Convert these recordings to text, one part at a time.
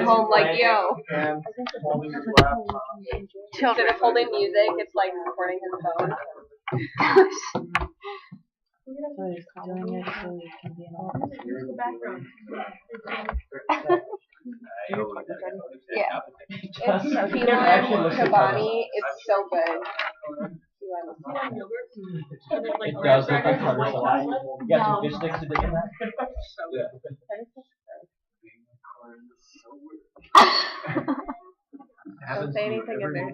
home like, yo. Instead of holding music, it's like recording his phone. So he's doing it so he can be in office. Here's the background. Yeah. It's Pino Chobani. It's so good. It does look like Carter's alive. You got some fish sticks to dip in that? Don't say anything in there.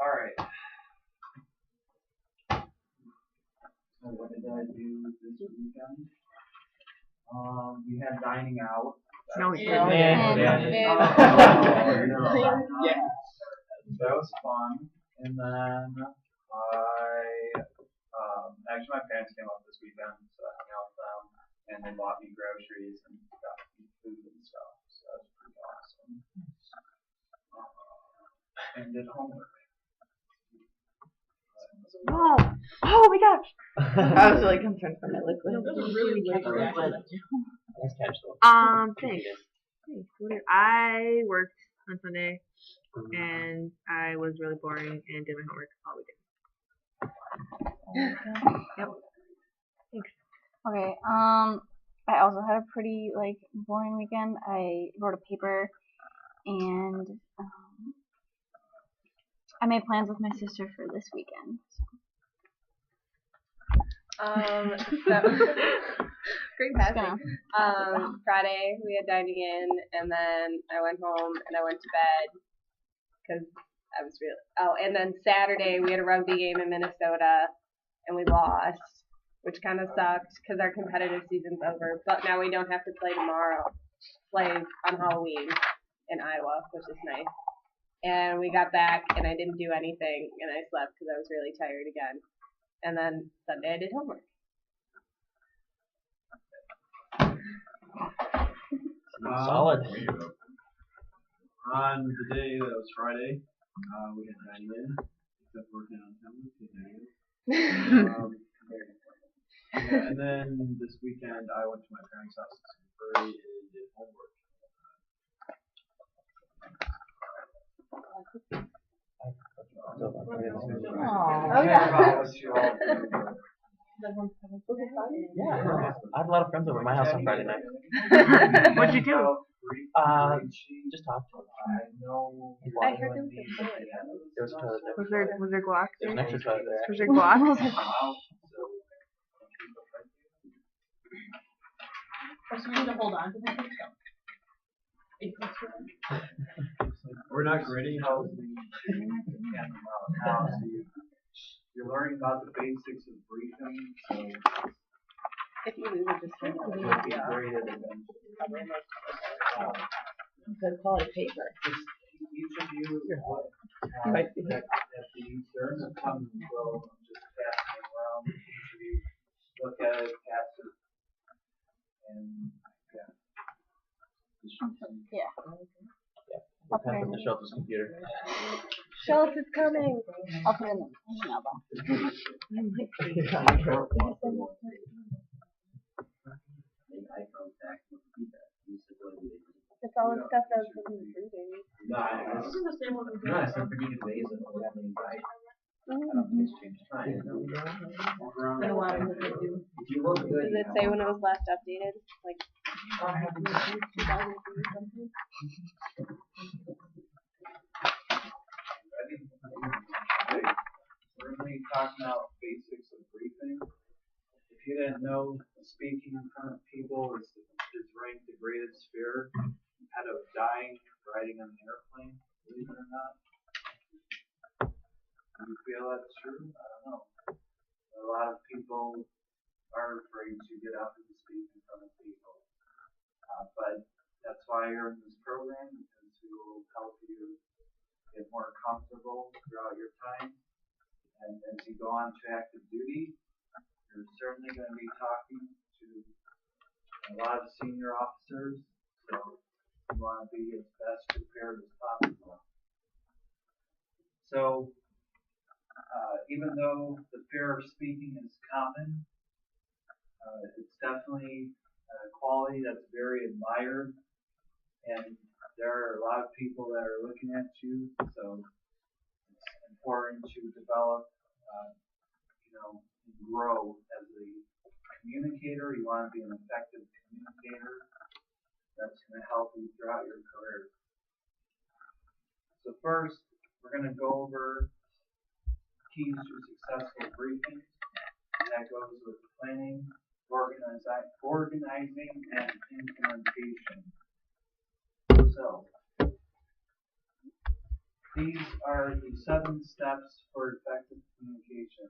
Alright. So what did I do this weekend? We had dining out. No, we Yeah. didn't. Yeah. That was fun. And then actually my parents came up this weekend, so I hung out with them, and they bought me groceries and got me food and stuff. So that was pretty awesome. And did homework. No. Oh my gosh. I was really concerned for my liquid. Nice catch though. Thanks. I worked on Sunday and I was really boring and did my homework all weekend. Yep. Thanks. Okay, I also had a pretty, boring weekend. I wrote a paper, and, I made plans with my sister for this weekend. Great passing. Friday we had dining in, and then I went home and I went to bed because I was really. Oh, and then Saturday we had a rugby game in Minnesota, and we lost, which kind of sucked because our competitive season's over. But now we don't have to play tomorrow. Play on Halloween in Iowa, which is nice. And we got back, and I didn't do anything, and I slept because I was really tired again. And then Sunday I did homework. Solid. On the day that was Friday, we had dining in, except working on family. Yeah, and then this weekend I went to my parents' house in Sunbury and did homework. Oh yeah. Yeah. I had a lot of friends over at my house on Friday night. What'd you do? Just talked. I heard there was a toilet. There was a toilet there. Was there guac? There's an extra toilet there. Was there guac? So need to hold on to that. we're not grading housing now, so you're learning about the basics of briefing, so If you lose it, just turn you'll it be graded eventually. Good quality paper. Each of you at the turn of come and go, just passing around. Each of you look at it, pass it, and Yeah. We'll pass up the Shelton's computer. Schultz is coming. I'll put it in the email box. It's all the stuff that was from the reading. No, This is the same one we did. no, it's not forgetting ways of having right. I don't think it's changed time. Been a while since I do. If you look good, Does it say when it was last updated? Like, we're going to be talking about basics of briefing. If you didn't know, speaking in front of people is ranked the greatest fear. Instead of dying riding on an airplane, believe it or not. Do you feel that's true? I don't know. A lot of people are afraid to get up and speak in front of people. But that's why you're in this program, because we will help you get more comfortable throughout your time. And as you go on to active duty, you're certainly going to be talking to a lot of senior officers, so you want to be as best prepared as possible. So, even though the fear of speaking is common, it's definitely quality that's very admired, and there are a lot of people that are looking at you, so it's important to develop, and grow as a communicator. You want to be an effective communicator. That's going to help you throughout your career. So first, we're going to go over keys to successful briefing. That goes with planning, organizing, and implementation. So, these are the 7 steps for effective communication.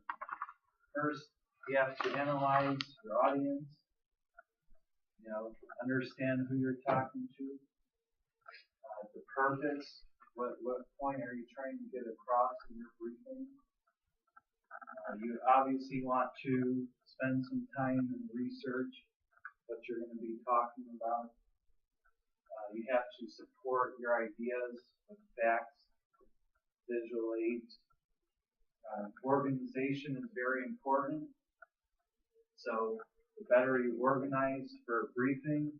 First, you have to analyze your audience, understand who you're talking to, the purpose, what point are you trying to get across in your briefing. You obviously want to spend some time and research what you're going to be talking about. You have to support your ideas with facts, visual aids. Organization is very important. So the better you organize for a briefing,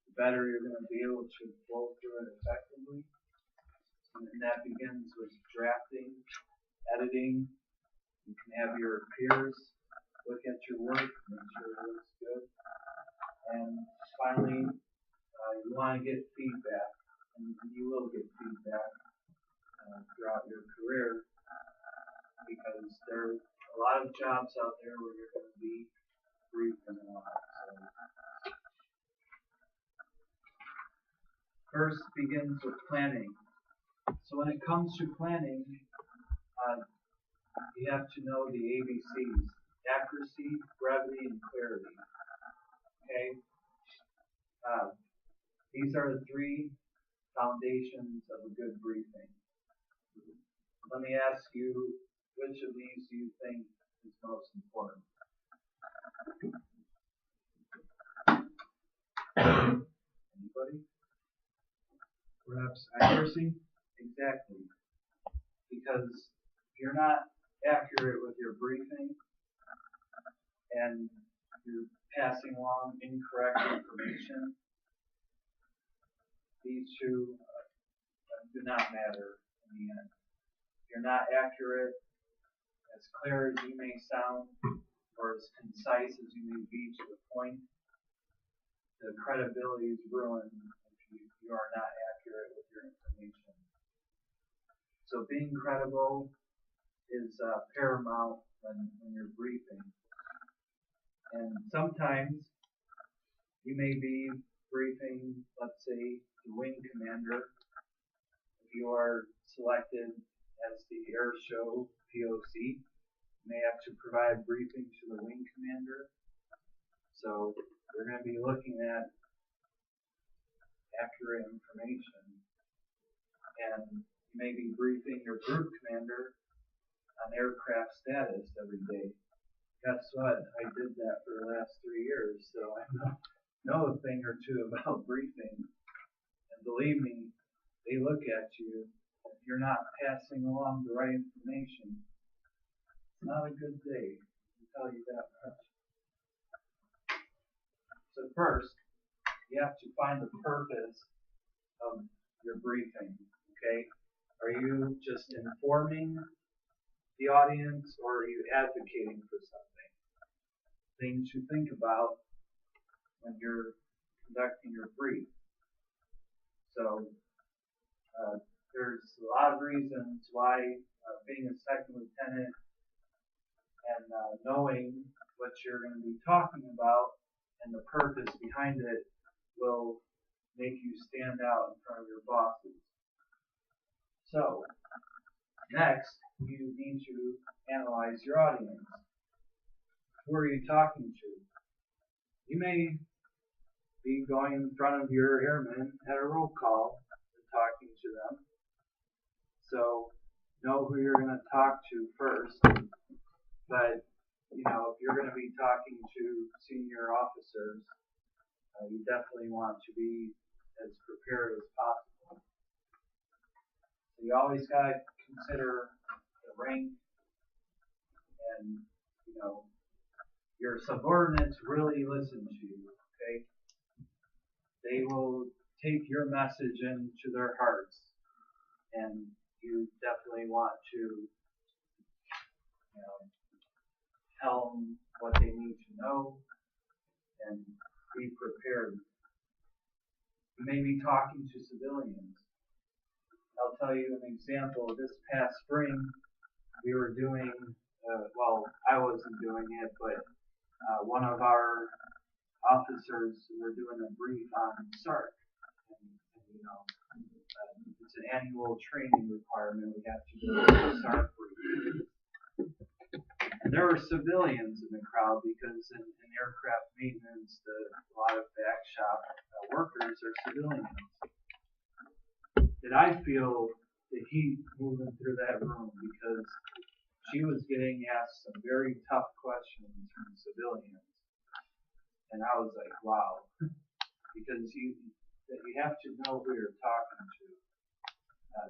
the better you're going to be able to flow through it effectively. And that begins with drafting, editing. You can have your peers look at your work, make sure it looks good. And finally, you want to get feedback, and you will get feedback throughout your career, because there are a lot of jobs out there where you're going to be briefing a lot. So first begins with planning. So when it comes to planning, you have to know the ABCs: accuracy, brevity, and clarity. Okay? These are the 3 foundations of a good briefing. Let me ask you, which of these do you think is most important? Anybody? Perhaps accuracy? Exactly. Because if you're not accurate with your briefing and you're passing along incorrect information, these 2 do not matter in the end. If you're not accurate, as clear as you may sound, or as concise as you may be to the point, the credibility is ruined if you are not accurate with your information. So being credible is paramount when you're briefing. And sometimes you may be briefing, let's say, the wing commander. If you are selected as the air show POC, you may have to provide briefing to the wing commander. So we're going to be looking at accurate information. And you may be briefing your group commander on aircraft status every day. Guess what? I did that for the last 3 years, so I know a thing or two about briefing. And believe me, they look at you. If you're not passing along the right information, it's not a good day. I can tell you that much. So first, you have to find the purpose of your briefing. Okay? Are you just informing the audience, or are you advocating for something? Things you think about when you're conducting your brief. So there's a lot of reasons why being a second lieutenant and knowing what you're going to be talking about and the purpose behind it will make you stand out in front of your bosses. So next, you need to analyze your audience. Who are you talking to? You may be going in front of your airmen at a roll call and talking to them. So know who you're going to talk to first. But, if you're going to be talking to senior officers, you definitely want to be as prepared as possible. So you always got to consider the rank, and your subordinates really listen to you. okay? They will take your message into their hearts, and you definitely want to, tell them what they need to know and be prepared. You may be talking to civilians. I'll tell you an example. This past spring, we were doing, I wasn't doing it, but one of our officers were doing a brief on SARC. It's an annual training requirement. We have to do a SARC brief. And there were civilians in the crowd because in aircraft maintenance, a lot of back shop workers are civilians. Did I feel the heat moving through that room because she was getting asked some very tough questions from civilians. And I was like, wow. Because you have to know who you're talking to.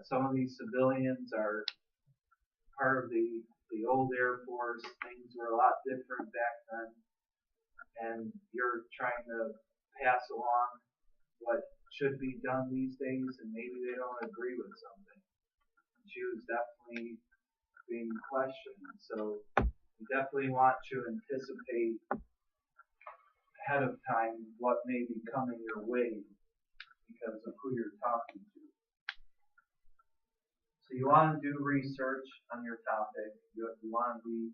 Some of these civilians are part of the old Air Force. Things were a lot different back then. And you're trying to pass along what should be done these days, and maybe they don't agree with something. She was definitely being questioned. So you definitely want to anticipate ahead of time what may be coming your way because of who you're talking to. So you want to do research on your topic. You want to be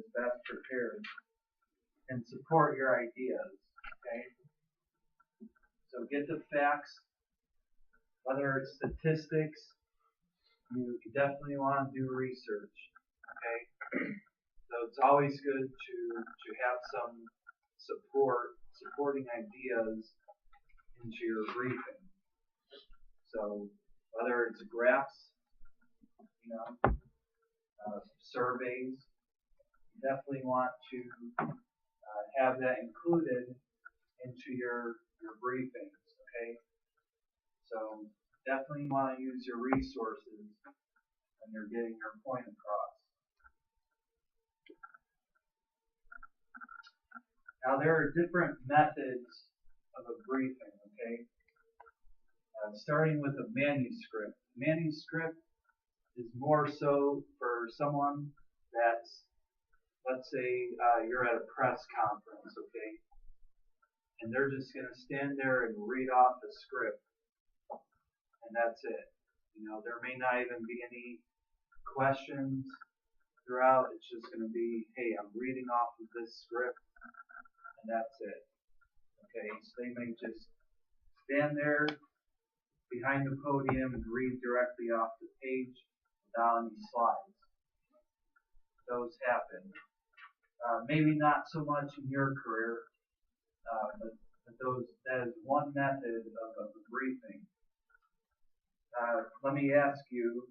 as best prepared and support your ideas. Okay? So get the facts, whether it's statistics, you definitely want to do research. Okay? So it's always good to have some supporting ideas into your briefing. So whether it's graphs, surveys, you definitely want to have that included into your briefings, okay? So definitely want to use your resources when you're getting your point across. Now there are different methods of a briefing, okay? Starting with a manuscript. Manuscript is more so for someone that's, let's say you're at a press conference, okay? And they're just going to stand there and read off the script. And that's it. There may not even be any questions throughout. It's just going to be, hey, I'm reading off of this script. And that's it. Okay, so they may just stand there behind the podium and read directly off the page without any slides. Those happen. Maybe not so much in your career, but that is one method of a briefing. Let me ask you,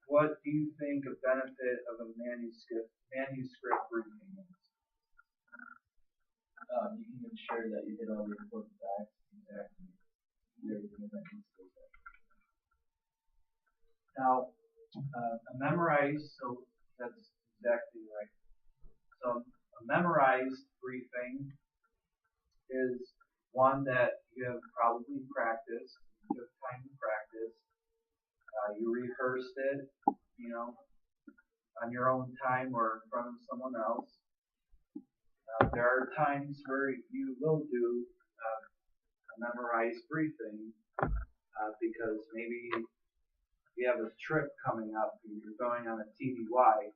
what do you think a benefit of a manuscript briefing is? You can ensure that you hit all the important facts exactly. Everything that needs to be. Now, a memorized, so that's exactly right. So a memorized briefing is one that you have probably practiced. You took time to practice. You rehearsed it, on your own time or in front of someone else. There are times where you will do a memorized briefing because maybe you have a trip coming up, you're going on a TDY,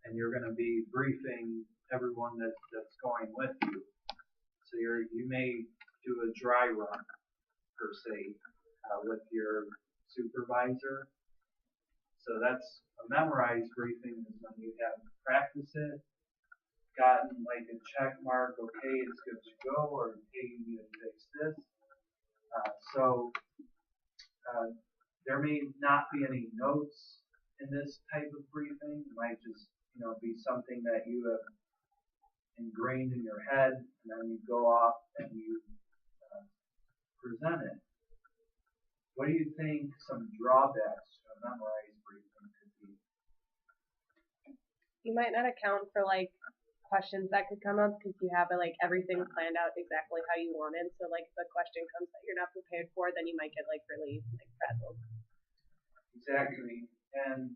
and you're going to be briefing everyone that's going with you. So you may do a dry run, per se, with your supervisor. So that's a memorized briefing is when you have practiced it, gotten like a check mark, okay, it's good to go, or hey, you need to fix this. There may not be any notes in this type of briefing. It might just, be something that you have ingrained in your head, and then you go off and you present it. What do you think some drawbacks to a memorized briefing could be? You might not account for questions that could come up because you have like everything planned out exactly how you wanted. So like if a question comes that you're not prepared for, then you might get like really like frazzled. Exactly. And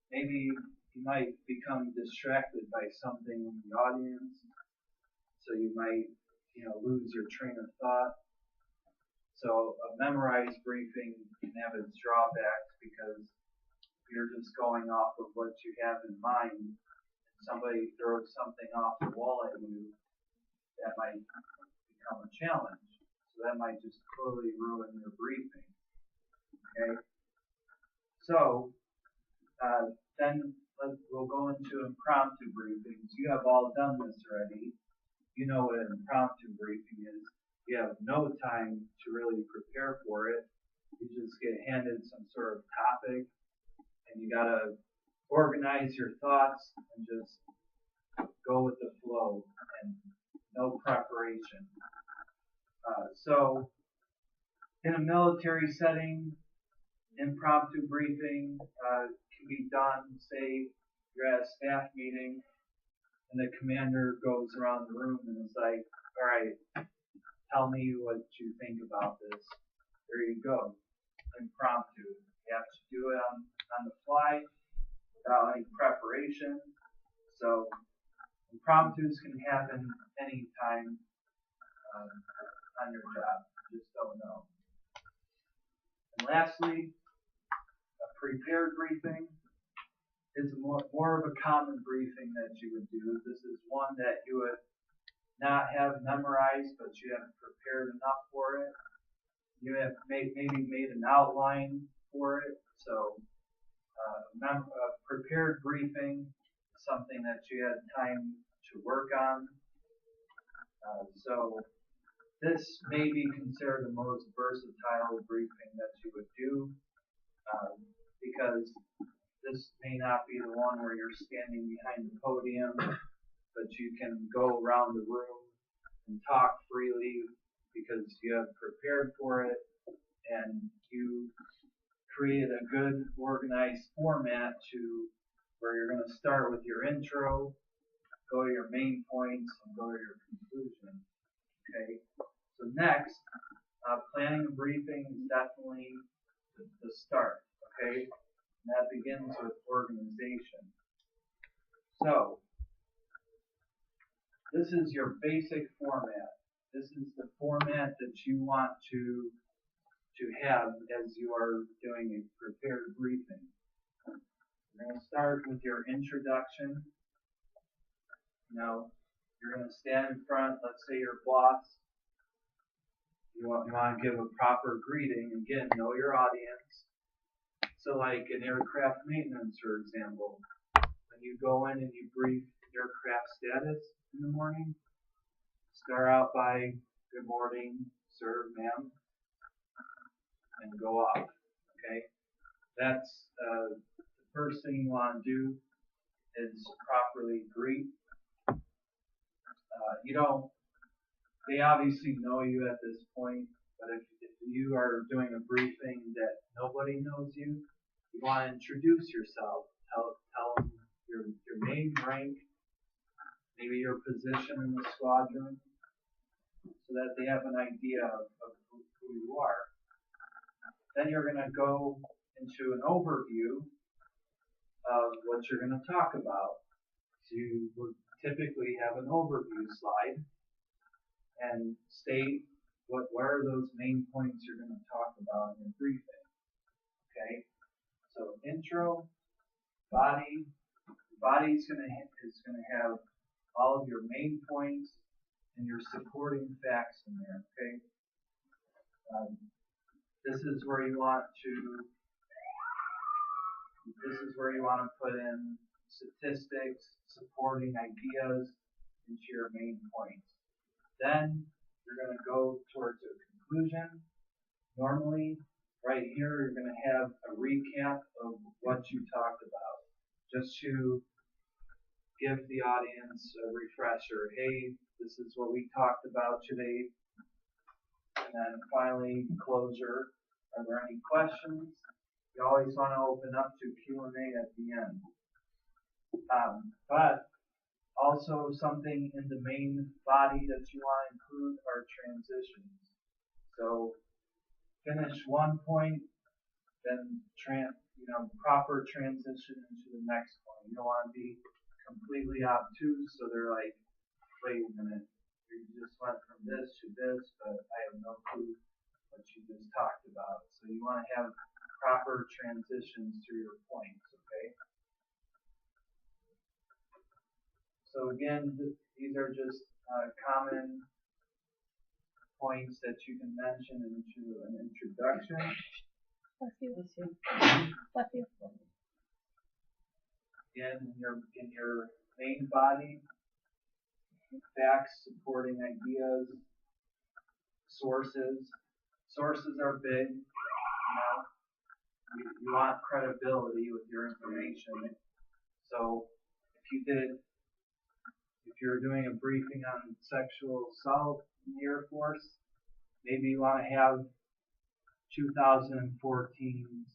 maybe you might become distracted by something in the audience. So you might, lose your train of thought. So a memorized briefing can have its drawbacks because you're just going off of what you have in mind. Somebody throws something off the wall at you, that might become a challenge. So that might just totally ruin your briefing. Okay? So, then we'll go into impromptu briefings. You have all done this already. You know what an impromptu briefing is. You have no time to really prepare for it. You just get handed some sort of topic, and you gotta organize your thoughts and just go with the flow and no preparation. So, in a military setting, impromptu briefing can be done. Say you're at a staff meeting and the commander goes around the room and is like, all right, tell me what you think about this. There you go. Impromptu. You have to do it on the fly without any preparation. So impromptus can happen anytime on your job. You just don't know. And lastly, a prepared briefing is more of a common briefing that you would do. This is one that you would not have memorized, but you have prepared enough for it. You have maybe made an outline for it. So a prepared briefing is something that you had time to work on. So this may be considered the most versatile briefing that you would do, because this may not be the one where you're standing behind the podium, but you can go around the room and talk freely because you have prepared for it and you created a good organized format to where you're going to start with your intro, go to your main points, and go to your conclusion. Okay, so next, planning a briefing is definitely the start. Okay, and that begins with organization. So, this is your basic format. This is the format that you want to have as you are doing a prepared briefing. You're going to start with your introduction. You're going to stand in front, let's say your boss. You want to give a proper greeting. Again, know your audience. So like in aircraft maintenance, for example, when you go in and you brief aircraft status in the morning, start out by good morning, sir, ma'am, and go off. Okay? That's the first thing you want to do is properly greet. They obviously know you at this point, but if you are doing a briefing that nobody knows you, you want to introduce yourself. Tell them your name, rank, maybe your position in the squadron, so that they have an idea of who you are. Then you're going to go into an overview of what you're going to talk about. So you would typically have an overview slide and state what are those main points you're going to talk about in your briefing. Okay, so intro, body. The body is going to have all of your main points and your supporting facts in there. Okay, this is where you want to put in statistics, supporting ideas into your main points. Then you're going to go towards a conclusion. Normally, right here, you're going to have a recap of what you talked about, just to give the audience a refresher. Hey, this is what we talked about today. And then finally, closure. Are there any questions? You always want to open up to Q&A at the end. But Also, something in the main body that you want to include are transitions. So, finish one point, then proper transition into the next one. You don't want to be completely obtuse, so they're like, wait a minute, you just went from this to this, but I have no clue what you just talked about. So you want to have proper transitions through your points, okay? So again, these are just common points that you can mention into an introduction. Bless you. Bless you. Again, in your main body, facts, supporting ideas, sources. Sources are big, you want credibility with your information. So if you're doing a briefing on sexual assault in the Air Force, maybe you want to have 2014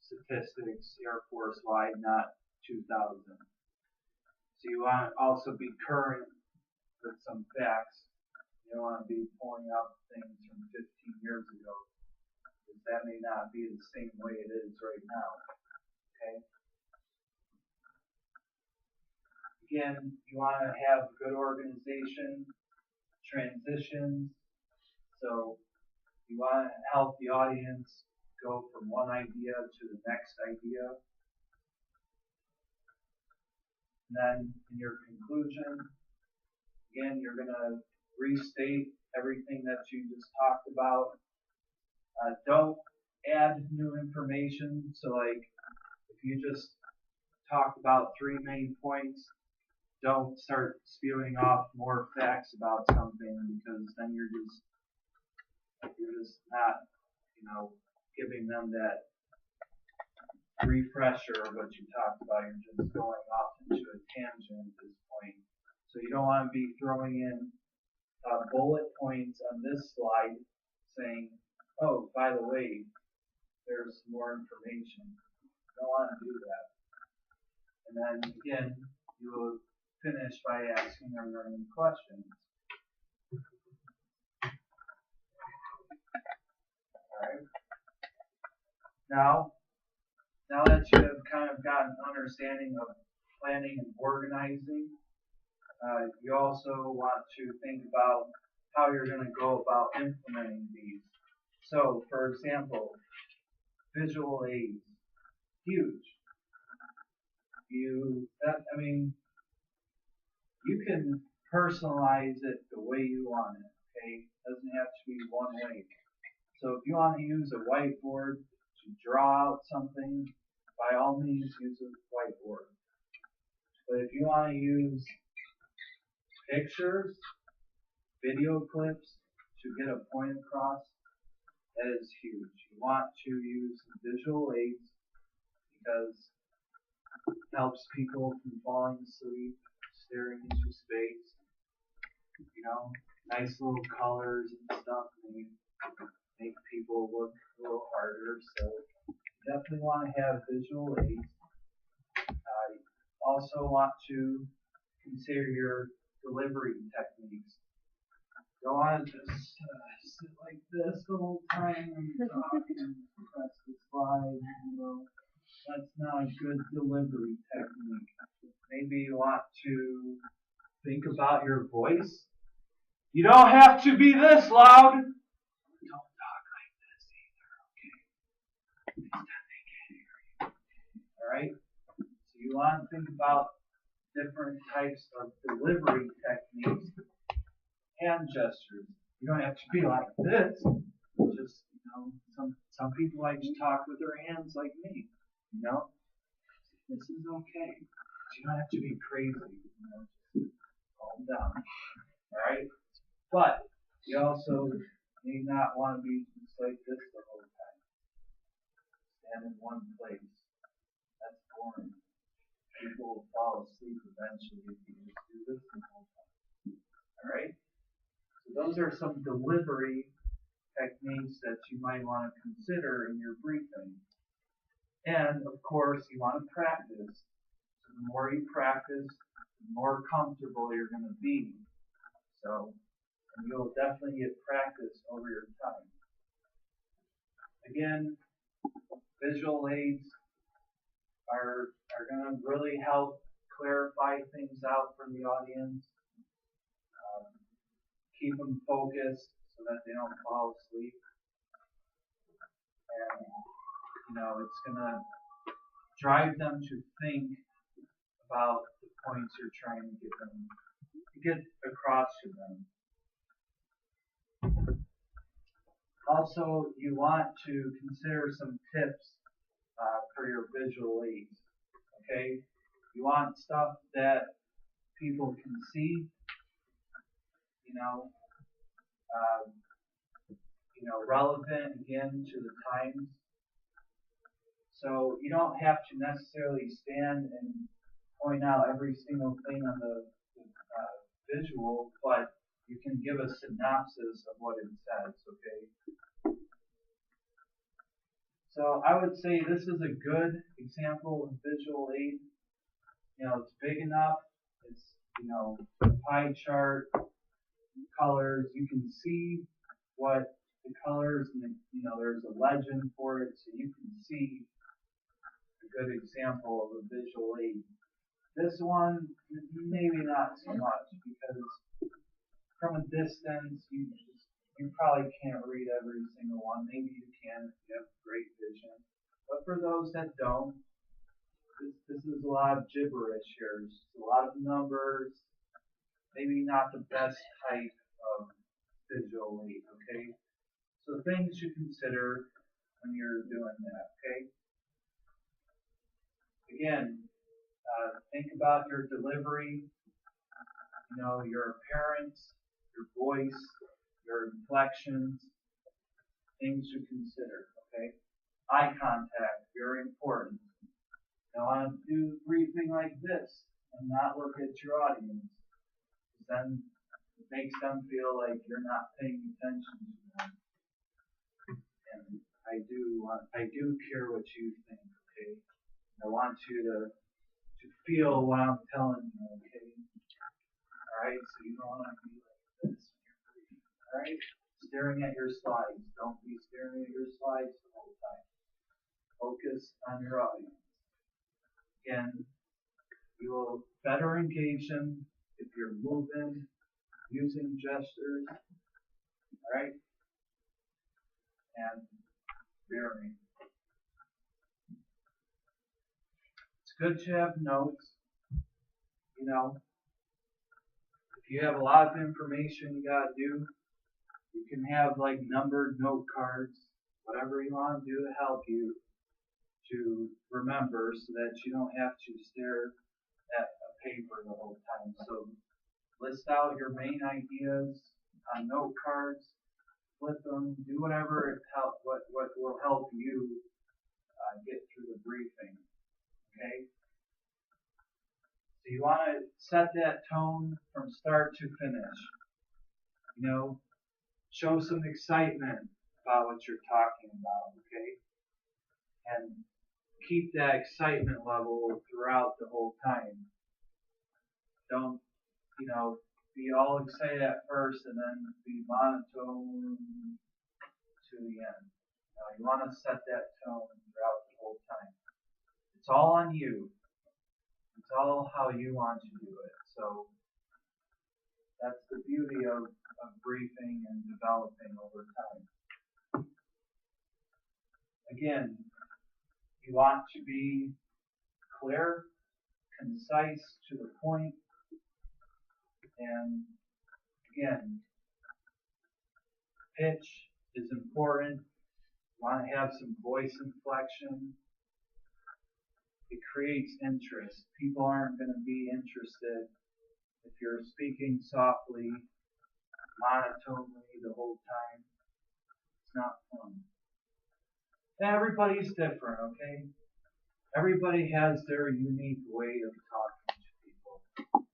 statistics Air Force wide, not 2000. So you want to also be current with some facts. You don't want to be pulling up things from 15 years ago, because that may not be the same way it is right now. Okay? Again, you want to have good organization, transitions. So you want to help the audience go from one idea to the next idea. And then in your conclusion, again, you're going to restate everything that you just talked about. Don't add new information. So like, if you just talked about 3 main points, don't start spewing off more facts about something, because then you're just not, giving them that refresher of what you talked about. You're just going off into a tangent at this point. So you don't want to be throwing in bullet points on this slide saying, oh, by the way, there's more information. You don't want to do that. And then again, you will finish by asking, are there any questions? Alright. Now that you have kind of gotten an understanding of planning and organizing, you also want to think about how you're going to go about implementing these. So, for example, visual aids, huge. You can personalize it the way you want it, okay? It doesn't have to be one way. So if you want to use a whiteboard to draw out something, by all means use a whiteboard. But if you want to use pictures, video clips to get a point across, that is huge. You want to use visual aids because it helps people from falling asleep, staring into space. Nice little colors and stuff make people look a little harder. So you definitely want to have visual aids. You also want to consider your delivery techniques. You don't want to just sit like this the whole time and talk and press the slide. That's not a good delivery technique. Maybe you want to think about your voice. You don't have to be this loud. Don't talk like this either, okay? Next time they can't hear you. Alright? So you want to think about different types of delivery techniques. Hand gestures. You don't have to be like this. Just, some people like to talk with their hands like me. This is okay. You don't have to be crazy. Just calm down. Alright? But you also may not want to be just like this the whole time. Stand in one place. That's boring. People will fall asleep eventually if you just do this the whole time. Alright? So those are some delivery techniques that you might want to consider in your briefing. And of course, you want to practice. So the more you practice, the more comfortable you're going to be. So, and you'll definitely get practice over your time. Again, visual aids are going to really help clarify things out for the audience. Keep them focused so that they don't fall asleep. And, you know, it's going to drive them to think about the points you're trying to get across to them. Also, you want to consider some tips for your visual aids. Okay, you want stuff that people can see. Relevant again to the times. So you don't have to necessarily stand and point out every single thing on the visual, but you can give a synopsis of what it says, okay? So I would say this is a good example of visual aid. It's big enough. It's, pie chart, colors. You can see what the colors, and there's a legend for it, so you can see a good example of a visual aid. This one, maybe not so much, because from a distance, you probably can't read every single one. Maybe you can if you have great vision. But for those that don't, this is a lot of gibberish here. It's a lot of numbers. Maybe not the best type of visual aid, okay? So things you consider when you're doing that, okay? Again, think about your delivery, your appearance, your voice, your inflections, things to consider, okay? Eye contact, very important. You want to do briefing like this and not look at your audience. Then it makes them feel like you're not paying attention to them. And I do care what you think, okay? I want you to feel what I'm telling you, okay? Alright, so you don't want to be like this when you're reading, alright? Staring at your slides. Don't be staring at your slides the whole time. Focus on your audience. Again, you will better engage them if you're moving, using gestures, alright? And mirroring. It's good to have notes. If you have a lot of information you gotta do, you can have like numbered note cards, whatever you want to do to help you to remember so that you don't have to stare at a paper the whole time. So list out your main ideas on note cards, flip them, do whatever what will help you get through the briefing. Okay? So you want to set that tone from start to finish. Show some excitement about what you're talking about, okay? And keep that excitement level throughout the whole time. Don't, be all excited at first and then be monotone to the end. You want to set that tone throughout the whole time. It's all on you. It's all how you want to do it. So that's the beauty of briefing and developing over time. Again, you want to be clear, concise, to the point, and again, pitch is important. You want to have some voice inflection. It creates interest. People aren't going to be interested if you're speaking softly, monotonely the whole time. It's not fun. Everybody's different, okay? Everybody has their unique way of talking to people.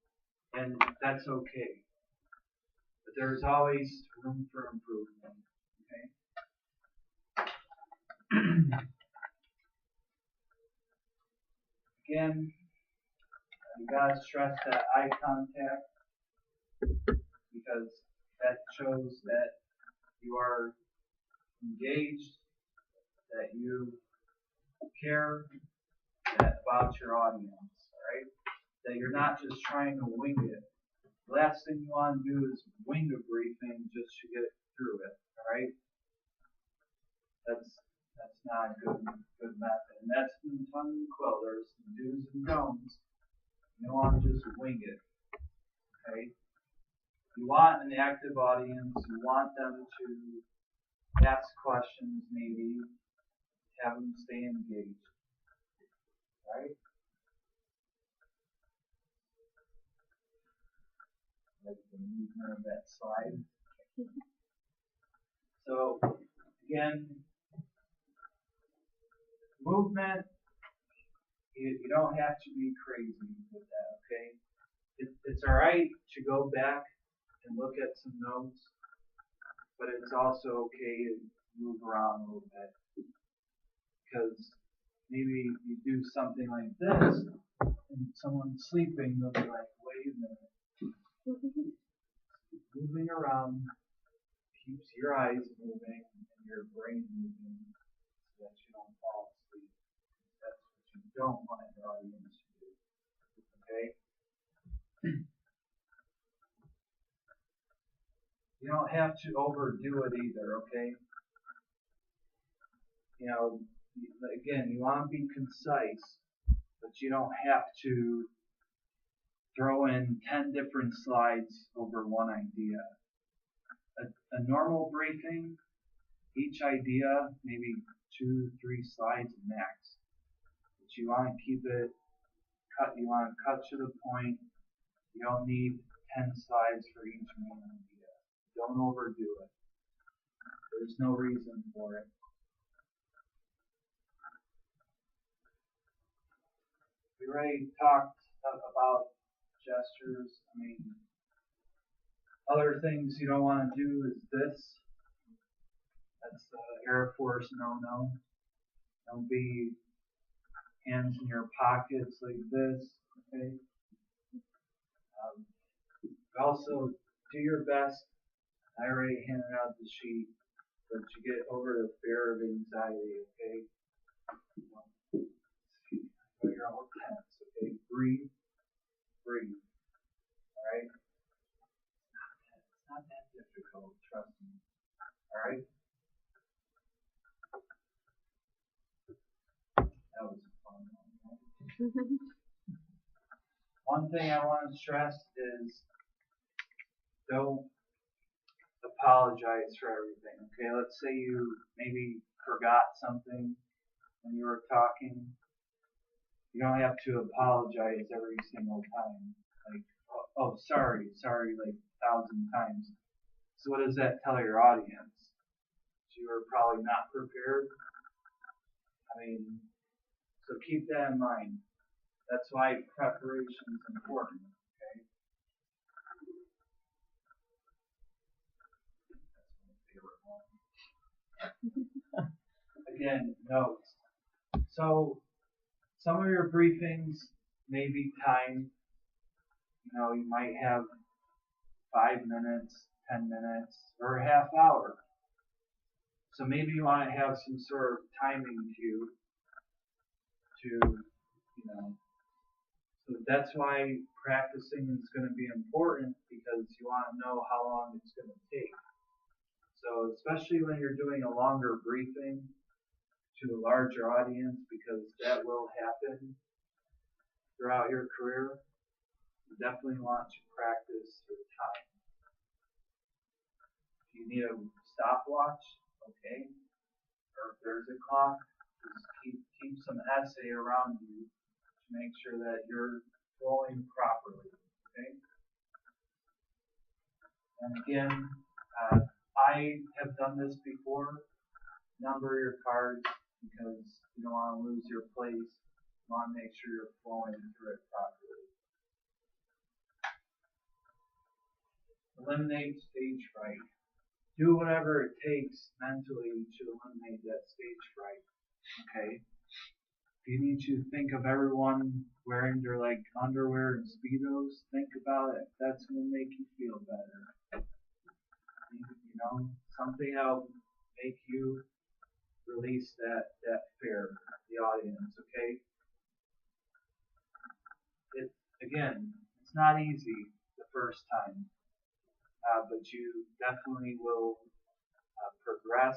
And that's okay. But there's always room for improvement, okay? Again, you gotta stress that eye contact because that shows that you are engaged, that you care about your audience, alright? That you're not just trying to wing it. The last thing you want to do is wing a briefing just to get through it, alright? That's not a good method. And that's in tongue and quill. There's some do's and don'ts. You don't want to just wing it, okay? You want an active audience. You want them to ask questions, maybe have them stay engaged, right? Like the movement of that slide. So again, movement. You don't have to be crazy with that, okay? It's all right to go back and look at some notes, but it's also okay to move around a little bit. Because maybe you do something like this, and someone's sleeping, they'll be like, wait a minute. Moving around keeps your eyes moving and your brain moving so that you don't fall asleep. That's what you don't want your audience to do. Okay? You don't have to overdo it either, okay? You know, again, you want to be concise, but you don't have to throw in 10 different slides over one idea. A normal briefing, each idea, maybe 2-3 slides max. But you want to keep it cut, you want to cut to the point. You don't need 10 slides for each main idea. Don't overdo it. There's no reason for it. We already talked about gestures. I mean, other things you don't want to do is this. That's Air Force no-no. Don't be hands in your pockets like this. Okay. Also, do your best. I already handed out the sheet, but you get over the fear of anxiety. Okay. You're all tense. Okay. Breathe. Breathe. Alright? It's not that difficult, trust me. Alright? That was a fun one. One thing I want to stress is don't apologize for everything. Okay, let's say you maybe forgot something when you were talking. You don't have to apologize every single time. Like, oh, sorry, like 1,000 times. So what does that tell your audience? You were probably not prepared. I mean, so keep that in mind. That's why preparation is important. Okay. That's my favorite one. Again, notes. So some of your briefings may be timed. You know, you might have 5 minutes, 10 minutes, or a half hour. So maybe you want to have some sort of timing cue to, you know, so that's why practicing is going to be important, because you want to know how long it's going to take. So especially when you're doing a longer briefing to a larger audience, because that will happen throughout your career, you definitely want to practice your time. If you need a stopwatch, okay, or if there's a clock, just keep some essay around you to make sure that you're flowing properly, okay? And again, I have done this before. Number your cards, because you don't want to lose your place. You want to make sure you're flowing through it properly. Eliminate stage fright. Do whatever it takes mentally to eliminate that stage fright. Okay? If you need to think of everyone wearing their like underwear and speedos, think about it. That's gonna make you feel better. You know, something that'll make you release that fear, the audience, okay? Again, it's not easy the first time, but you definitely will progress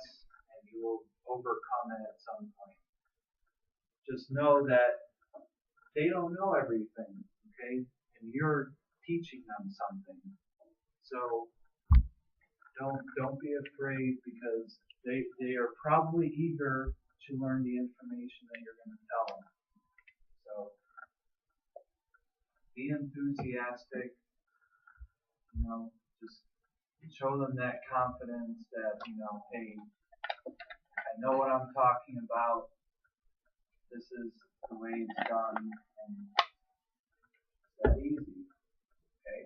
and you will overcome it at some point. Just know that they don't know everything, okay? And you're teaching them something. So don't be afraid, because they are probably eager to learn the information that you're going to tell them. So be enthusiastic, you know, just show them that confidence that, you know, hey, I know what I'm talking about. This is the way it's done, and it's that easy, okay?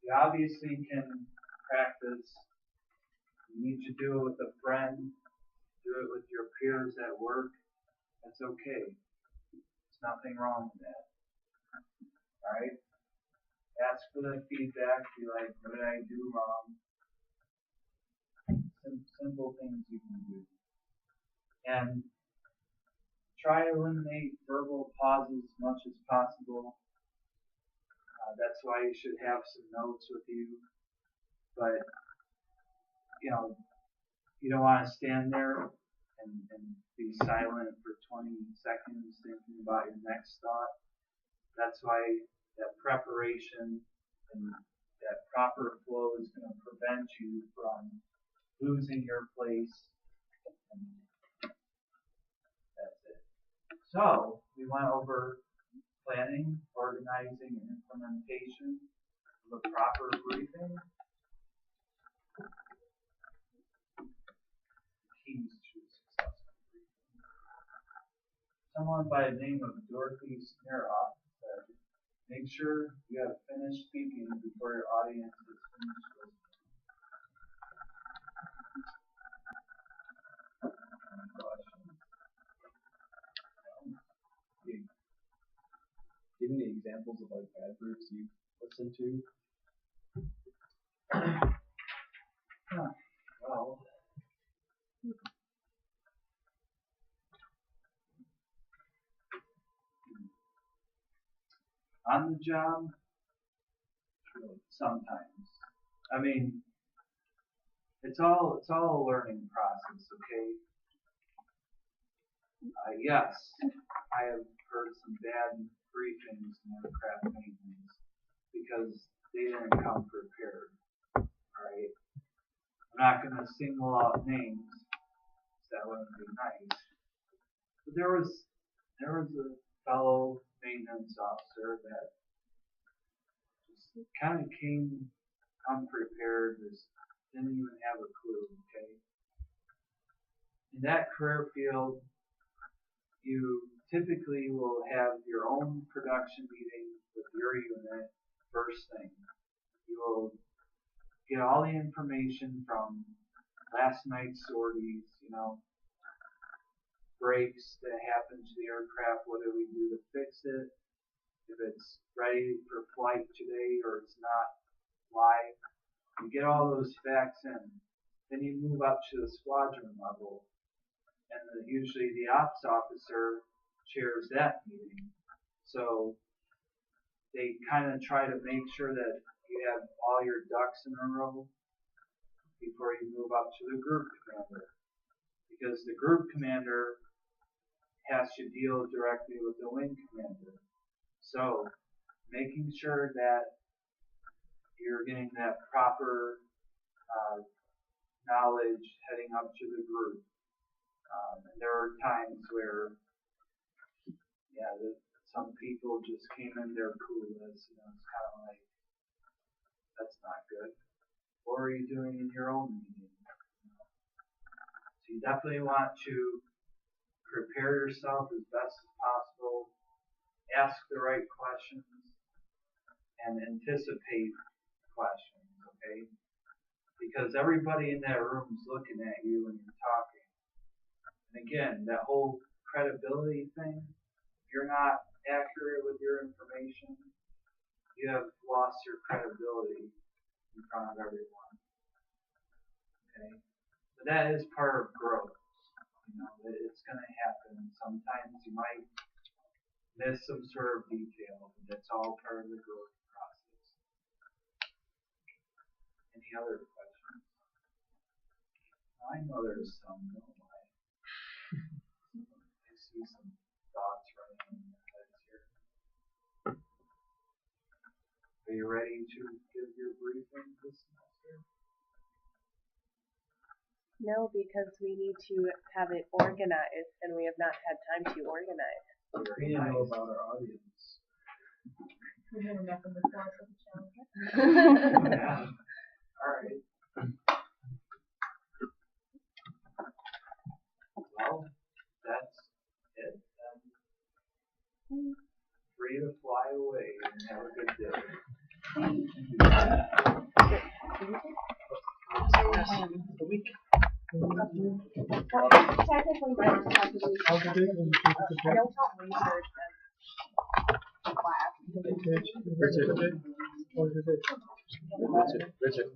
You obviously can practice. You need to do it with a friend, do it with your peers at work. That's okay. There's nothing wrong with that. Alright? Ask for the feedback. Be like, what did I do wrong? Simple things you can do. And try to eliminate verbal pauses as much as possible. That's why you should have some notes with you. But, you know, you don't want to stand there and be silent for 20 seconds thinking about your next thought. That's why that preparation and that proper flow is going to prevent you from losing your place. And that's it. So, we went over planning, organizing, and implementation of a proper briefing. Keys to successful briefing. Someone by the name of Dorothy Sneroff said, make sure you have finished speaking before your audience is finished listening. Any questions? Give me examples of like bad groups you listen to. Well, on the job, sometimes. I mean, it's all a learning process, okay? Yes, I have heard some bad briefings in aircraft maintenance because they didn't come prepared. Alright? I'm not going to single out names, so that wouldn't be nice. But there was a fellow maintenance officer that just kind of came unprepared, just didn't even have a clue, okay? In that career field, you typically will have your own production meeting with your unit first thing. You will get all the information from last night's sorties, you know, breaks that happen to the aircraft, what do we do to fix it, if it's ready for flight today or it's not, why. You get all those facts in. Then you move up to the squadron level, and usually the ops officer chairs that meeting. So they kind of try to make sure that you have all your ducks in a row before you move up to the group commander. Because the group commander has to deal directly with the wing commander. So making sure that you're getting that proper knowledge heading up to the group. And there are times where, some people just came in there clueless, you know, it's kind of like, that's not good. What are you doing in your own meeting? So you definitely want to prepare yourself as best as possible, ask the right questions, and anticipate questions, okay? Because everybody in that room is looking at you when you're talking. And again, that whole credibility thing, you're not accurate with your information, you have lost your credibility in front of everyone. Okay? But that is part of growth. You know, it's going to happen. Sometimes you might miss some sort of detail, but that's all part of the growth process. Any other questions? I know there's some, don't lie. I see some thoughts running in your heads here. Are you ready to give your briefing this semester? No, because we need to have it organized, and we have not had time to organize. We didn't know about our audience. We haven't met them before for the challenge. Yeah. Alright. Well, that's it. Free to fly away and have a good day. Technically, my responsibility. I don't have research as class. Richard.